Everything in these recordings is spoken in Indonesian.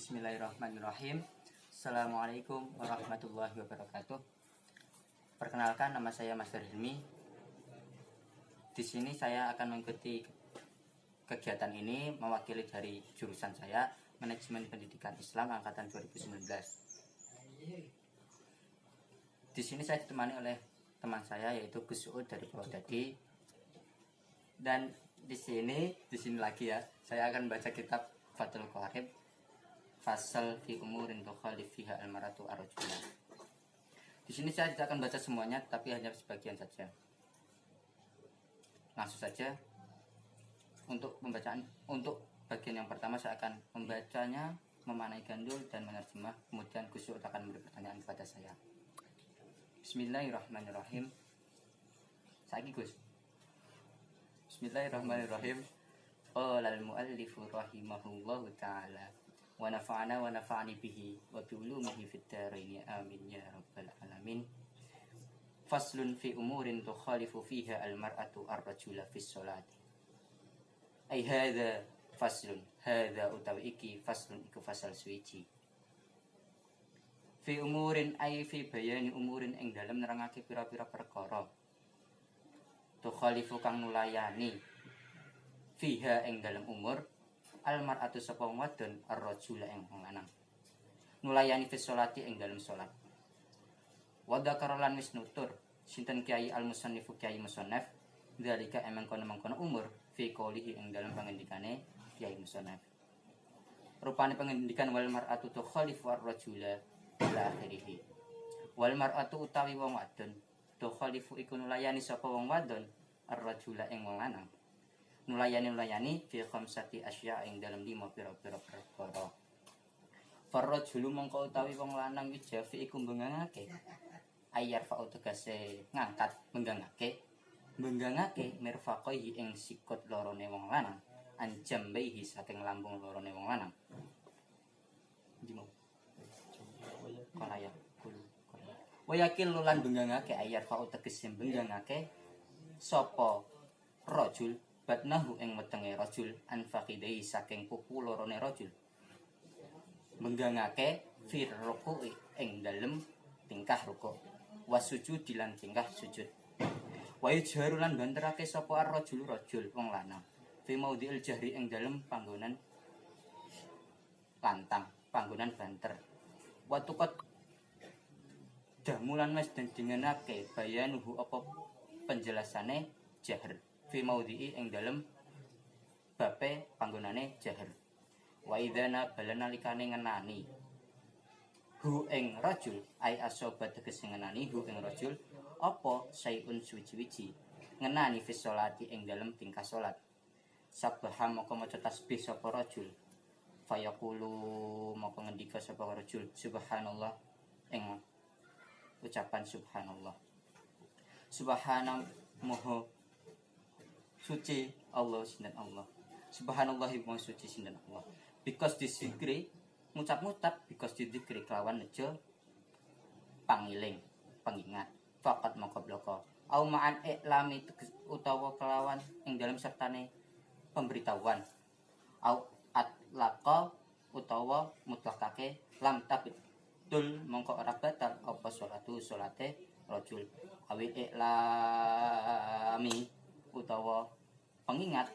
Bismillahirrahmanirrahim. Assalamualaikum warahmatullahi wabarakatuh. Perkenalkan, nama saya Mas Hilmi. Di sini saya akan mengikuti kegiatan ini mewakili dari jurusan saya, Manajemen Pendidikan Islam angkatan 2019. Di sini saya ditemani oleh teman saya yaitu Gus Uud dari Purwodadi. Dan di sini lagi ya, saya akan baca kitab Fathul Qorib Fasal fi umurin tukhalif fiha al-maratu ar-rajula. Di sini saya tidak akan baca semuanya, tapi hanya sebagian saja. Langsung saja untuk pembacaan. Untuk bagian yang pertama saya akan membacanya, memaknai gandul dan menerjemah. Kemudian Gus Uud akan memberi pertanyaan kepada saya. Bismillahirrahmanirrahim. Saiki Gus. Bismillahirrahmanirrahim. Qala al-muallifu rahimahullahu ta'ala wa nafa'ana wa nafa'ani bihi wa bi ulumihi fid dharain amin ya rabbal alamin. Faslun fi umurin tukhalifu fiha al-mar'atu ar-rajula fi sholati. Ai hadza faslun, hadza utawi iki faslun iku fasal suci. Fi umurin ai fi bayani umurin ing dalem nerangake pira-pira perkara. Tukhalifu kang nulayani fiha ing dalem umur almar'atu sapa wadon ar-rajula ing wong lanang. Nulayani fi sholati ing dalem salat. Wa dzakara lan wis nutur sinten Kyai al-Musannifu Kyai Musannaf dzalika emang kono-mangkono umur fi qoulihi ing dalem pangendikane Kyai Musannaf. Rupane pangendikan wal mar'atu tukhalifu ar-rajula ila akhirih. Wal mar'atu utawi wong wadon tukhalifu iku nulayani sapa wong wadon ar-rajula ing wong lanang. Nulayani fi khamsati asya ing dalam 5 pira-pira perkara. Farrajulu mongko utawi wong lanang wijafi iku benggangake. Ayar fa tegese ngangkat benggangake mirfaqaihi ing sikut lorone wong lanang, anjambaihi saking lambung lorone wong lanang. Jimo. Kolaya kul. Wayakil lan benggangake ayar fa tegese benggangake sapa rajul batnahu ing wetenge rajul anfaqidai saking pupu lorone rajul. Benggangake fir ruku'i ing dalem tingkah ruku', wasujud lan tingkah sujud. Wa yajharu lan banterake sapa ar-rajul rajul wong lanang fi maudhi'il jahri ing dalem panggonan lantang, panggonan banter. Wa tuqat damulan wis denjenenake bayanuhu apa penjelasane jahr fi maudhi'i ing dalem bape panggonane jahr. Wa idzana balana likane ngenani hu ing rajul ai asobat tegese ngenani hu ing rajul apa sayun suci-wici ngenani fi sholati ing dalem tingkah salat. Sabbaha moko maca tasbih sapa rajul fayaqulu moko ngendika sapa rajul subhanallah ing ucapan subhanallah. Subhanallah moho suci Allah sinten Allah. Subhanallah wa suci sinten Allah. Because disikri ngucap-ngucap, because didikri kelawan nejo pangiling, pengingat. Faqat maka bloko. Au ma'an iklami utawa kelawan ing dalam sertane pemberitahuan. Au atlaqa utawa mutlakake lam tabit tul mongko ora batal apa salate rajul. Awil iklami utawa pengingat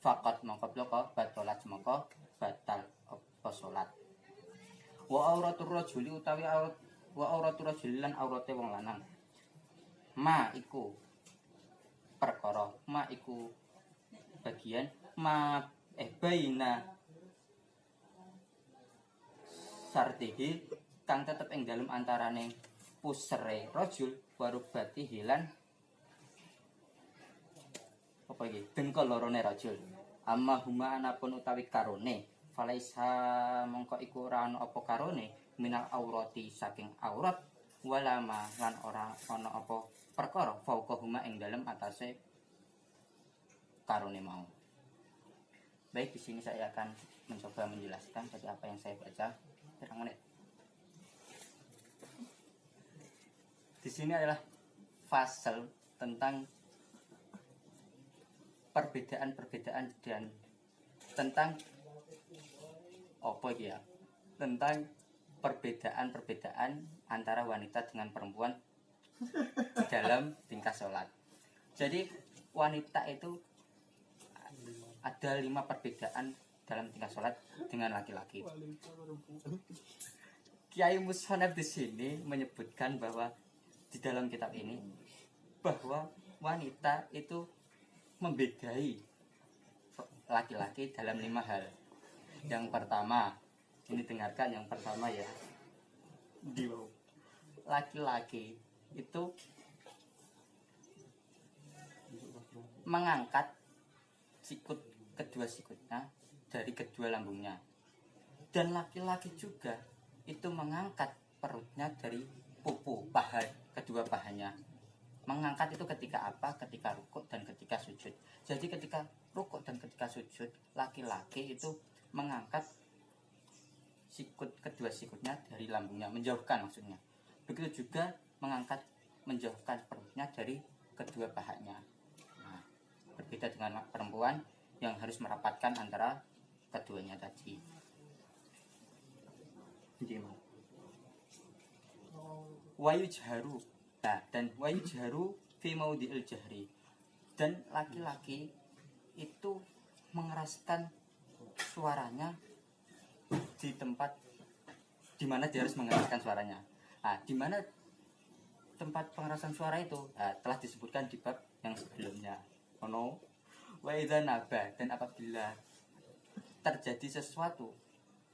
faqat mongko bloko batalat mongko batal apa salat. Wa auratur rajuli utawi auratur rajuli lan aurate wong lanang. Ma iku perkara, ma iku bagian baina sartihi kang tetep ing dalem antarane pusere rajul warubati hilan apa iki dengkol lorone rajul. Amma huma anapun utawi karone falaisa mongko iku ora ana apa karone minal aurati saking aurat walama lan ora ana apa perkara fauqa huma ing dalem atase karone mau. Baik, di sini saya akan mencoba menjelaskan dari apa yang saya baca. Terang menit. Di sini adalah fasal tentang perbedaan-perbedaan dan tentang apa ya tentang perbedaan antara wanita dengan perempuan di dalam tingkah sholat. Jadi wanita itu ada 5 perbedaan dalam tingkah sholat dengan laki-laki. Kiai Mushonab di sini menyebutkan bahwa di dalam kitab ini bahwa wanita itu membedai laki-laki dalam 5 hal. Yang pertama, ini dengarkan yang pertama ya. Laki-laki itu mengangkat kedua sikutnya dari kedua lambungnya. Dan laki-laki juga itu mengangkat perutnya dari pupu, kedua pahanya. Mengangkat itu ketika apa? Ketika rukuk dan ketika sujud. Jadi ketika rukuk dan ketika sujud, laki-laki itu mengangkat kedua sikutnya dari lambungnya, menjauhkan maksudnya. Begitu juga menjauhkan perutnya dari kedua pahanya. Nah, berbeda dengan perempuan yang harus merapatkan antara keduanya tadi. Wayujharu, dan wayujharu fi maudhi'il jahri. Dan laki-laki itu mengeraskan suaranya di tempat di mana dia harus mengeraskan suaranya. Nah, di mana tempat pengerasan suara itu telah disebutkan di bab yang sebelumnya. Wa idza naba, dan apabila terjadi sesuatu,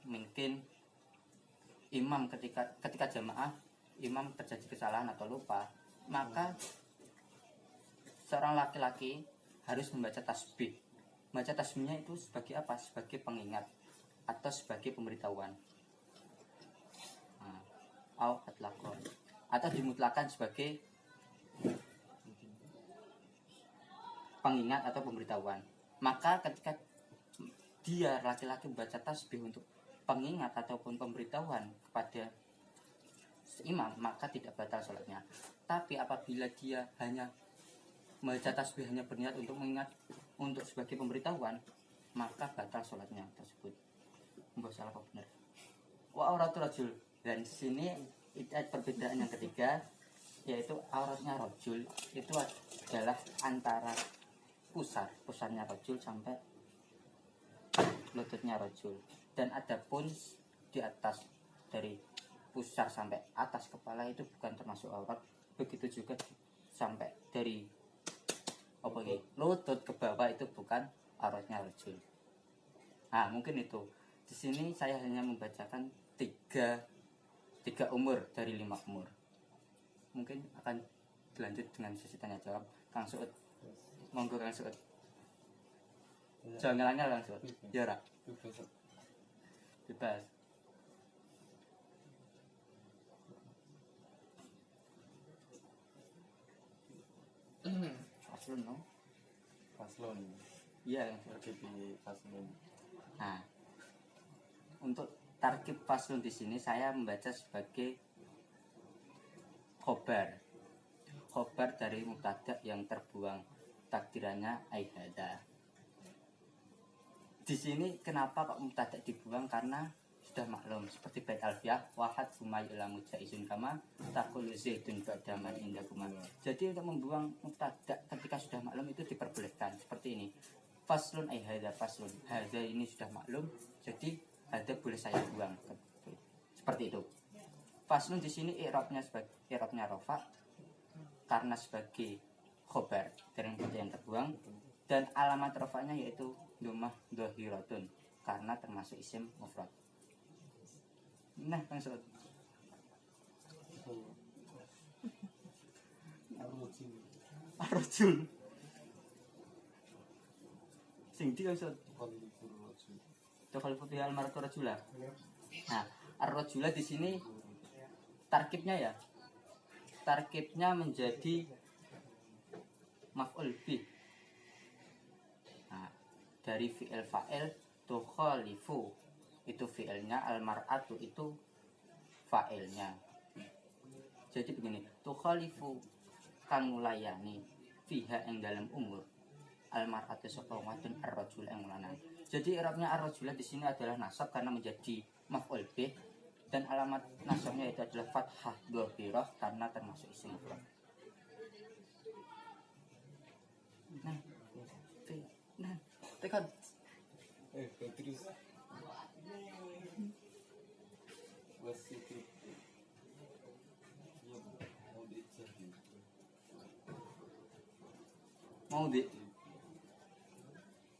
mungkin imam ketika jamaah imam terjadi kesalahan atau lupa, maka seorang laki-laki harus membaca tasbih. Membaca tasbihnya itu sebagai apa? Sebagai pengingat atau sebagai pemberitahuan. Atau dimutlakan sebagai pengingat atau pemberitahuan. Maka ketika dia laki-laki membaca tasbih untuk pengingat ataupun pemberitahuan kepada imam, maka tidak batal sholatnya. Tapi apabila dia hanya membaca tasbih hanya berniat untuk mengingat, untuk sebagai pemberitahuan, maka batal sholatnya tersebut. Mbak salah apa benar? Wa auratul rajul. Dan di sini perbedaan yang ketiga, yaitu auratnya rajul itu adalah antara pusarnya rajul sampai lututnya rajul. Dan adapun di atas dari pusar sampai atas kepala itu bukan termasuk aurat. Begitu juga sampai dari lutut ke bawah itu bukan auratnya rajul. Nah, mungkin itu. Di sini saya hanya membacakan tiga umur dari 5 umur. Mungkin akan dilanjut dengan sesi tanya jawab. Kang Suud, monggo Kang Suud. Jangan ngelanggar Kang Suud. Ya ora. Bebas. Faslun no? Faslun. Iya, Tarkibi faslun. Nah, untuk tarkib faslun di sini saya membaca sebagai khobar. Khobar dari mubtada yang terbuang, takdirannya aihada. Di sini kenapa kok mubtada dibuang? Karena sudah maklum seperti bait alfiyah wahad humayla mujaizun kama taqul zaitun ba'daman indakuma. Jadi untuk membuang mubtada ketika sudah maklum itu diperbolehkan seperti ini. Faslun aihada faslun. Hadza ini sudah maklum, jadi hadza boleh saya buang. Seperti itu. Faslun di sini i'rabnya rafa karena sebagai khobar dari yang terbuang, dan alamat rafanya yaitu dhammah dhahiratun karena termasuk isim mufrad. Nah, Kang Suud. Ar-rajul. Sing di Kang Suud. Tukhalifu biha al-mar'atu rajula. Nah, ar-rajula di sini tarkibnya ya. Tarkibnya menjadi maf'ul bih. Nah, dari fi'il fa'il tukhalifu itu fi'ilnya, al-mar'atu itu fa'ilnya. Jadi begini, tukhalifu kang ngulayani fiha yang dalam umur, al-mar'atu sapa wadon ar-rajul yang lanang. Jadi i'rabnya ar-rajulah di sini adalah nasab karena menjadi maf'ul bih, dan alamat nasabnya itu adalah fathah dhahirah karena termasuk isim mufrad. Nah, tekan. terus wasitu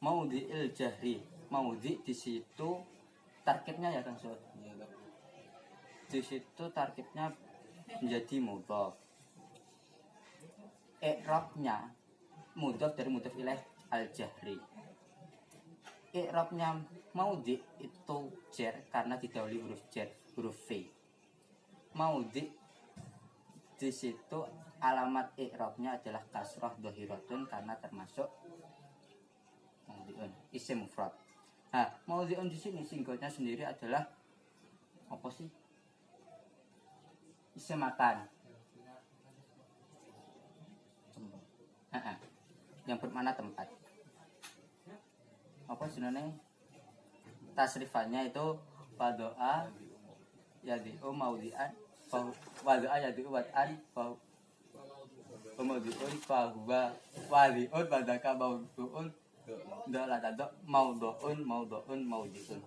Maudhi'il jahri. Maudhi di situ tarkibnya ya Kang Sud. ya tak Di situ tarkibnya menjadi mudhaf. I'rabnya mudhaf dari mudhaf ilaih al-jahri. I'rabnya maudhi itu jar karena didahului huruf jar, huruf fi. Maudhi di situ alamat i'rabnya adalah kasrah dhahiratun karena termasuk maudhi'un isim mufrad. Nah, maudhi'un di sini singgolnya sendiri adalah apa sih? Isim makan. Yang bermakna tempat. Apa sebenarnya tasrifannya itu wadoa yadi'u maudhi'an wadoa yadi'u wad'an maudhi'un fahuwa wadi'un badaka maudhu'un dola tadok maudhu'un maudhi'un.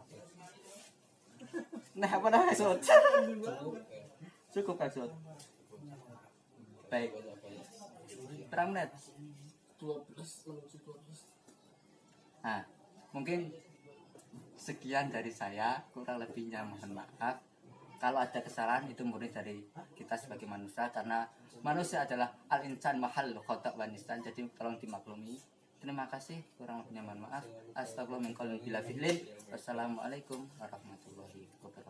Nah, apa namanya Sud? Cukup kan Sud? Baik. Terang net. 12 menuju 12. Nah, mungkin sekian dari saya, kurang lebihnya mohon maaf. Kalau ada kesalahan itu murni dari kita sebagai manusia, karena manusia adalah al-insan mahal khata' wa nisyan, jadi tolong dimaklumi. Terima kasih, kurang lebihnya mohon maaf. Astagfirullah min qalbin bila fi'lin. Wassalamualaikum warahmatullahi wabarakatuh.